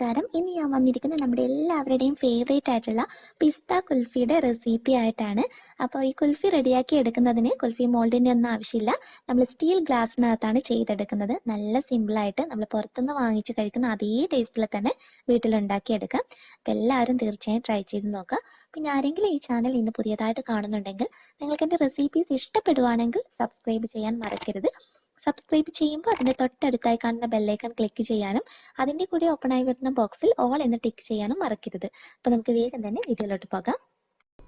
നമസ്കാരം. ഇന്ന് ഞാൻ വന്നിരിക്കുന്നത് നമ്മുടെ എല്ലാവരുടെയും ഫേവറേറ്റ് ആയിട്ടുള്ള പിസ്ത കുൽഫിയുടെ റെസിപ്പി ആയിട്ടാണ്. അപ്പോൾ ഈ കുൽഫി റെഡിയാക്കി എടുക്കുന്നതിന് കുൽഫി മോൾഡിൻ്റെ ഒന്നും ആവശ്യമില്ല. നമ്മൾ സ്റ്റീൽ ഗ്ലാസ്സിനകത്താണ് ചെയ്തെടുക്കുന്നത്. നല്ല സിമ്പിളായിട്ട് നമ്മൾ പുറത്തുനിന്ന് വാങ്ങിച്ച് കഴിക്കുന്ന അതേ ടേസ്റ്റിൽ തന്നെ വീട്ടിലുണ്ടാക്കിയെടുക്കാം. അപ്പോൾ എല്ലാവരും തീർച്ചയായും ട്രൈ ചെയ്ത് നോക്കുക. പിന്നെ ആരെങ്കിലും ഈ ചാനൽ ഇന്ന് പുതിയതായിട്ട് കാണുന്നുണ്ടെങ്കിൽ നിങ്ങൾക്ക് എൻ്റെ റെസിപ്പീസ് ഇഷ്ടപ്പെടുവാണെങ്കിൽ സബ്സ്ക്രൈബ് ചെയ്യാൻ മറക്കരുത്. സബ്സ്ക്രൈബ് ചെയ്യുമ്പോൾ അതിൻ്റെ തൊട്ടടുത്തായി കാണുന്ന ബെല്ലൈക്കൺ ക്ലിക്ക് ചെയ്യാനും അതിൻ്റെ കൂടെ ഓപ്പണായി വരുന്ന ബോക്സിൽ ഓൾ എന്ന് ടിക്ക് ചെയ്യാനും മറക്കരുത്. അപ്പോൾ നമുക്ക് വേഗം തന്നെ വീഡിയോയിലോട്ട് പോകാം.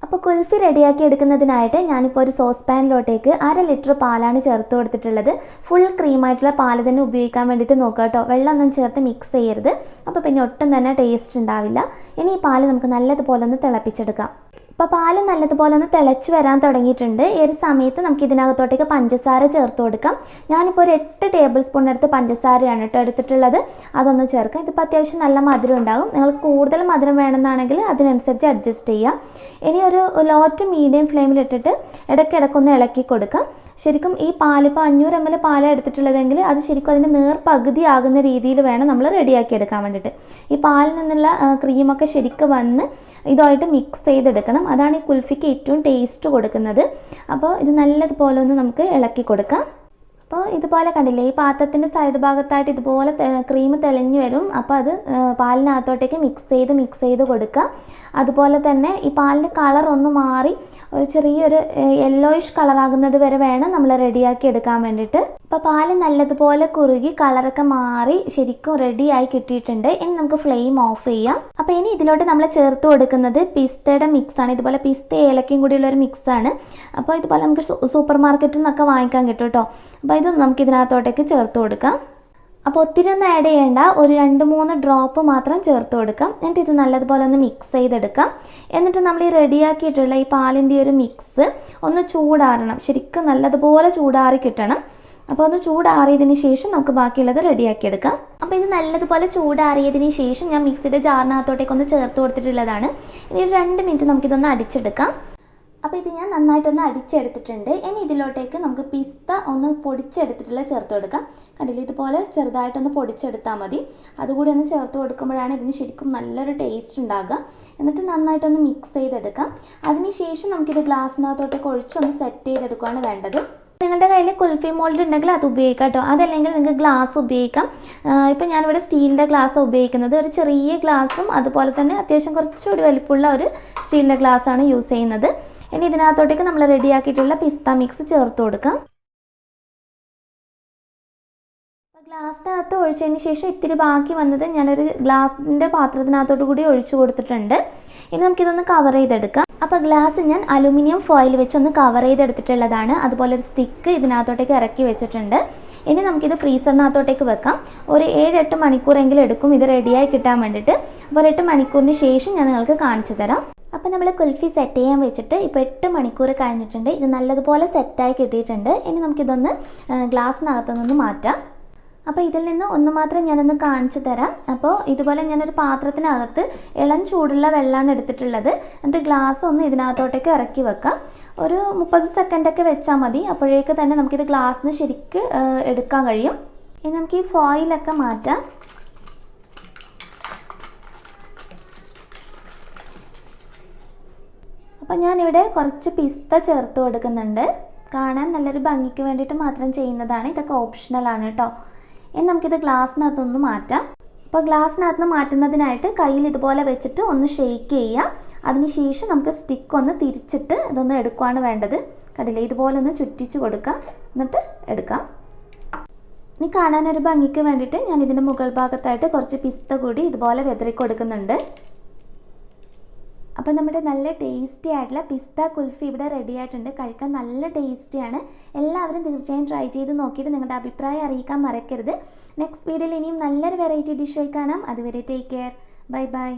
അപ്പോൾ കുൽഫി റെഡിയാക്കി എടുക്കുന്നതിനായിട്ട് ഞാനിപ്പോൾ ഒരു സോസ് പാനിലോട്ടേക്ക് 1/2 ലിറ്റർ പാലാണ് ചേർത്ത് കൊടുത്തിട്ടുള്ളത്. ഫുൾ ക്രീമായിട്ടുള്ള പാൽ തന്നെ ഉപയോഗിക്കാൻ വേണ്ടിയിട്ട് നോക്കുക കേട്ടോ. വെള്ളമൊന്നും ചേർത്ത് മിക്സ് ചെയ്യരുത്. അപ്പോൾ പിന്നെ ഒട്ടും തന്നെ ടേസ്റ്റ് ഉണ്ടാവില്ല. ഇനി ഈ പാല് നമുക്ക് നല്ലതുപോലെ ഒന്ന് തിളപ്പിച്ചെടുക്കാം. അപ്പോൾ പാല് നല്ലതുപോലെ ഒന്ന് തിളച്ച് വരാൻ തുടങ്ങിയിട്ടുണ്ട്. ഈ ഒരു സമയത്ത് നമുക്ക് ഇതിനകത്തോട്ടേക്ക് പഞ്ചസാര ചേർത്ത് കൊടുക്കാം. ഞാനിപ്പോൾ ഒരു 8 ടേബിൾ സ്പൂൺ എടുത്ത് പഞ്ചസാരയാണ് കേട്ടോ എടുത്തിട്ടുള്ളത്. അതൊന്ന് ചേർക്കാം. ഇതിപ്പോൾ അത്യാവശ്യം നല്ല മധുരം ഉണ്ടാകും. നിങ്ങൾക്ക് കൂടുതൽ മധുരം വേണമെന്നാണെങ്കിൽ അതിനനുസരിച്ച് അഡ്ജസ്റ്റ് ചെയ്യാം. ഇനി ഒരു ലോ ടു മീഡിയം ഫ്ലെയിമിലിട്ടിട്ട് ഇടയ്ക്കിടയ്ക്കൊന്ന് ഇളക്കി കൊടുക്കാം. ശരിക്കും ഈ പാൽ ഇപ്പോൾ 500 ml പാലാണ് എടുത്തിട്ടുള്ളതെങ്കിൽ അത് ശരിക്കും അതിൻ്റെ പകുതി ആകുന്ന രീതിയിൽ വേണം നമ്മൾ റെഡിയാക്കി എടുക്കാൻ വേണ്ടിയിട്ട്. ഈ പാലിൽ നിന്നുള്ള ക്രീമൊക്കെ ശരിക്കും വന്ന് ഇതായിട്ട് മിക്സ് ചെയ്തെടുക്കണം. അതാണ് ഈ കുൽഫിക്ക് ഏറ്റവും ടേസ്റ്റ് കൊടുക്കുന്നത്. അപ്പോൾ ഇത് നല്ലതുപോലെ ഒന്ന് നമുക്ക് ഇളക്കി കൊടുക്കാം. അപ്പോൾ ഇതുപോലെ കണ്ടില്ലേ, ഈ പാത്രത്തിൻ്റെ സൈഡ് ഭാഗത്തായിട്ട് ഇതുപോലെ ക്രീം തെളിഞ്ഞ് വരും. അപ്പോൾ അത് പാലിനകത്തോട്ടേക്ക് മിക്സ് ചെയ്ത് കൊടുക്കുക. അതുപോലെ തന്നെ ഈ പാലിൻ്റെ കളർ ഒന്ന് മാറി ഒരു ചെറിയൊരു യെല്ലോയിഷ് കളറാകുന്നത് വരെ വേണം നമ്മൾ റെഡിയാക്കി എടുക്കാൻ വേണ്ടിയിട്ട്. അപ്പോൾ പാല് നല്ലതുപോലെ കുറുകി കളറൊക്കെ മാറി ശരിക്കും റെഡിയായി കിട്ടിയിട്ടുണ്ട്. ഇനി നമുക്ക് ഫ്ലെയിം ഓഫ് ചെയ്യാം. അപ്പോൾ ഇനി ഇതിലോട്ട് നമ്മൾ ചേർത്ത് കൊടുക്കുന്നത് പിസ്തയുടെ മിക്സാണ്. ഇതുപോലെ പിസ്ത ഏലക്കയും കൂടിയുള്ളൊരു മിക്സാണ്. അപ്പോൾ ഇതുപോലെ നമുക്ക് സൂപ്പർ മാർക്കറ്റിൽ നിന്നൊക്കെ വാങ്ങിക്കാൻ കിട്ടും കേട്ടോ. അപ്പോൾ ഇത് നമുക്ക് ഇതിനകത്തോട്ടേക്ക് ചേർത്ത് കൊടുക്കാം. അപ്പോൾ ഒത്തിരി ഒന്നും ആഡ് ചെയ്യേണ്ട, ഒരു 2-3 ഡ്രോപ്പ് മാത്രം ചേർത്ത് കൊടുക്കാം. എന്നിട്ട് ഇത് നല്ലതുപോലെ ഒന്ന് മിക്സ് ചെയ്തെടുക്കാം. എന്നിട്ട് നമ്മൾ ഈ റെഡിയാക്കിയിട്ടുള്ള ഈ പാലിൻ്റെ ഒരു മിക്സ് ഒന്ന് ചൂടാറണം. ശരിക്കും നല്ലതുപോലെ ചൂടാറി കിട്ടണം. അപ്പോൾ ഒന്ന് ചൂടാറിയതിന് ശേഷം നമുക്ക് ബാക്കിയുള്ളത് റെഡിയാക്കിയെടുക്കാം. അപ്പോൾ ഇത് നല്ലതുപോലെ ചൂടാറിയതിന് ശേഷം ഞാൻ മിക്സിയുടെ ജാറിനകത്തോട്ടേക്ക് ഒന്ന് ചേർത്ത് കൊടുത്തിട്ടുള്ളതാണ്. ഇനി ഒരു 2 മിനിറ്റ് നമുക്കിതൊന്ന് അടിച്ചെടുക്കാം. അപ്പോൾ ഇത് ഞാൻ നന്നായിട്ടൊന്ന് അടിച്ചെടുത്തിട്ടുണ്ട്. ഇനി ഇതിലോട്ടേക്ക് നമുക്ക് പിസ്ത ഒന്ന് പൊടിച്ചെടുത്തിട്ടുള്ള ചേർത്ത് കൊടുക്കാം. കണ്ടില്ലേ, ഇതുപോലെ ചെറുതായിട്ടൊന്ന് പൊടിച്ചെടുത്താൽ മതി. അതുകൂടി ഒന്ന് ചേർത്ത് കൊടുക്കുമ്പോഴാണ് ഇതിന് ശരിക്കും നല്ലൊരു ടേസ്റ്റ് ഉണ്ടാകുക. എന്നിട്ട് നന്നായിട്ടൊന്ന് മിക്സ് ചെയ്തെടുക്കാം. അതിനുശേഷം നമുക്കിത് ഗ്ലാസ്സിനകത്തോട്ടേക്ക് ഒഴിച്ചൊന്ന് സെറ്റ് ചെയ്തെടുക്കുകയാണ് വേണ്ടത്. നിങ്ങളുടെ കയ്യിൽ കുൽഫി മോൾഡ് ഉണ്ടെങ്കിൽ അത് ഉപയോഗിക്കാം കേട്ടോ. അതല്ലെങ്കിൽ നിങ്ങൾക്ക് ഗ്ലാസ് ഉപയോഗിക്കാം. ഇപ്പം ഞാനിവിടെ സ്റ്റീലിൻ്റെ ഗ്ലാസ് ഉപയോഗിക്കുന്നത്. ഒരു ചെറിയ ഗ്ലാസും അതുപോലെ തന്നെ അത്യാവശ്യം കുറച്ചുകൂടി വലിപ്പമുള്ള ഒരു സ്റ്റീലിൻ്റെ ഗ്ലാസ്സാണ് യൂസ് ചെയ്യുന്നത്. ഇനി ഇതിനകത്തോട്ടേക്ക് നമ്മൾ റെഡിയാക്കിയിട്ടുള്ള പിസ്ത മിക്സ് ചേർത്ത് കൊടുക്കാം. ഗ്ലാസ്സിനകത്ത് ഒഴിച്ചതിന് ശേഷം ഇത്തിരി ബാക്കി വന്നത് ഞാനൊരു ഗ്ലാസിൻ്റെ പാത്രത്തിനകത്തോട്ട് കൂടി ഒഴിച്ചു കൊടുത്തിട്ടുണ്ട്. ഇനി നമുക്കിതൊന്ന് കവർ ചെയ്തെടുക്കാം. അപ്പോൾ ഗ്ലാസ് ഞാൻ അലുമിനിയം ഫോയിൽ വെച്ചൊന്ന് കവർ ചെയ്തെടുത്തിട്ടുള്ളതാണ്. അതുപോലെ ഒരു സ്റ്റിക്ക് ഇതിനകത്തോട്ടേക്ക് ഇറക്കി വെച്ചിട്ടുണ്ട്. ഇനി നമുക്കിത് ഫ്രീസറിനകത്തോട്ടേക്ക് വെക്കാം. ഒരു 7-8 മണിക്കൂറെങ്കിലും എടുക്കും ഇത് റെഡിയായി കിട്ടാൻ വേണ്ടിയിട്ട്. അപ്പോൾ 8 മണിക്കൂറിന് ശേഷം ഞാൻ നിങ്ങൾക്ക് കാണിച്ചു തരാം. അപ്പോൾ നമ്മൾ കുൽഫി സെറ്റ് ചെയ്യാൻ വെച്ചിട്ട് ഇപ്പോൾ 8 മണിക്കൂർ കഴിഞ്ഞിട്ടുണ്ട്. ഇത് നല്ലതുപോലെ സെറ്റായി കിട്ടിയിട്ടുണ്ട്. ഇനി നമുക്കിതൊന്ന് ഗ്ലാസ്സിനകത്തു നിന്ന് മാറ്റാം. അപ്പോൾ ഇതിൽ നിന്ന് ഒന്ന് മാത്രം ഞാനൊന്ന് കാണിച്ചു തരാം. അപ്പോൾ ഇതുപോലെ ഞാനൊരു പാത്രത്തിനകത്ത് ഇളം ചൂടുള്ള വെള്ളമാണ് എടുത്തിട്ടുള്ളത്. എന്നിട്ട് ഗ്ലാസ് ഒന്ന് ഇതിനകത്തോട്ടേക്ക് ഇറക്കി വെക്കാം. ഒരു 30 സെക്കൻഡൊക്കെ വെച്ചാൽ മതി. അപ്പോഴേക്ക് തന്നെ നമുക്കിത് ഗ്ലാസ്സിന് ശരിക്ക് എടുക്കാൻ കഴിയും. ഇനി നമുക്ക് ഈ ഫോയിലൊക്കെ മാറ്റാം. അപ്പോൾ ഞാനിവിടെ കുറച്ച് പിസ്ത ചേർത്ത് കൊടുക്കുന്നുണ്ട്. കാണാൻ നല്ലൊരു ഭംഗിക്ക് വേണ്ടിയിട്ട് മാത്രം ചെയ്യുന്നതാണ്. ഇതൊക്കെ ഓപ്ഷണലാണ് കേട്ടോ. ഇനി നമുക്കിത് ഗ്ലാസ്സിനകത്തൊന്ന് മാറ്റാം. അപ്പോൾ ഗ്ലാസ്സിനകത്ത് മാറ്റുന്നതിനായിട്ട് കയ്യിൽ ഇതുപോലെ വെച്ചിട്ട് ഒന്ന് ഷെയ്ക്ക് ചെയ്യാം. അതിനുശേഷം നമുക്ക് സ്റ്റിക്ക് ഒന്ന് തിരിച്ചിട്ട് ഇതൊന്ന് എടുക്കുകയാണ് വേണ്ടത്. കണ്ടില്ലേ, ഇതുപോലെ ഒന്ന് ചുറ്റിച്ച് കൊടുക്കാം. എന്നിട്ട് എടുക്കാം. ഇനി കാണാനൊരു ഭംഗിക്ക് വേണ്ടിയിട്ട് ഞാൻ ഇതിൻ്റെ മുകൾ ഭാഗത്തായിട്ട് കുറച്ച് പിസ്ത കൂടി ഇതുപോലെ വെതറി കൊടുക്കുന്നുണ്ട്. അപ്പോൾ നമ്മുടെ നല്ല ടേസ്റ്റി ആയിട്ടുള്ള പിസ്ത കുൽഫി ഇവിടെ റെഡി ആയിട്ടുണ്ട്. കഴിക്കാൻ നല്ല ടേസ്റ്റിയാണ്. എല്ലാവരും തീർച്ചയായും ട്രൈ ചെയ്ത് നോക്കിയിട്ട് നിങ്ങളുടെ അഭിപ്രായം അറിയിക്കാൻ മറക്കരുത്. നെക്സ്റ്റ് വീഡിയോയിൽ ഇനിയും നല്ലൊരു വെറൈറ്റി ഡിഷായി കാണാം. അതുവരെ ടേക്ക് കെയർ. Bye bye.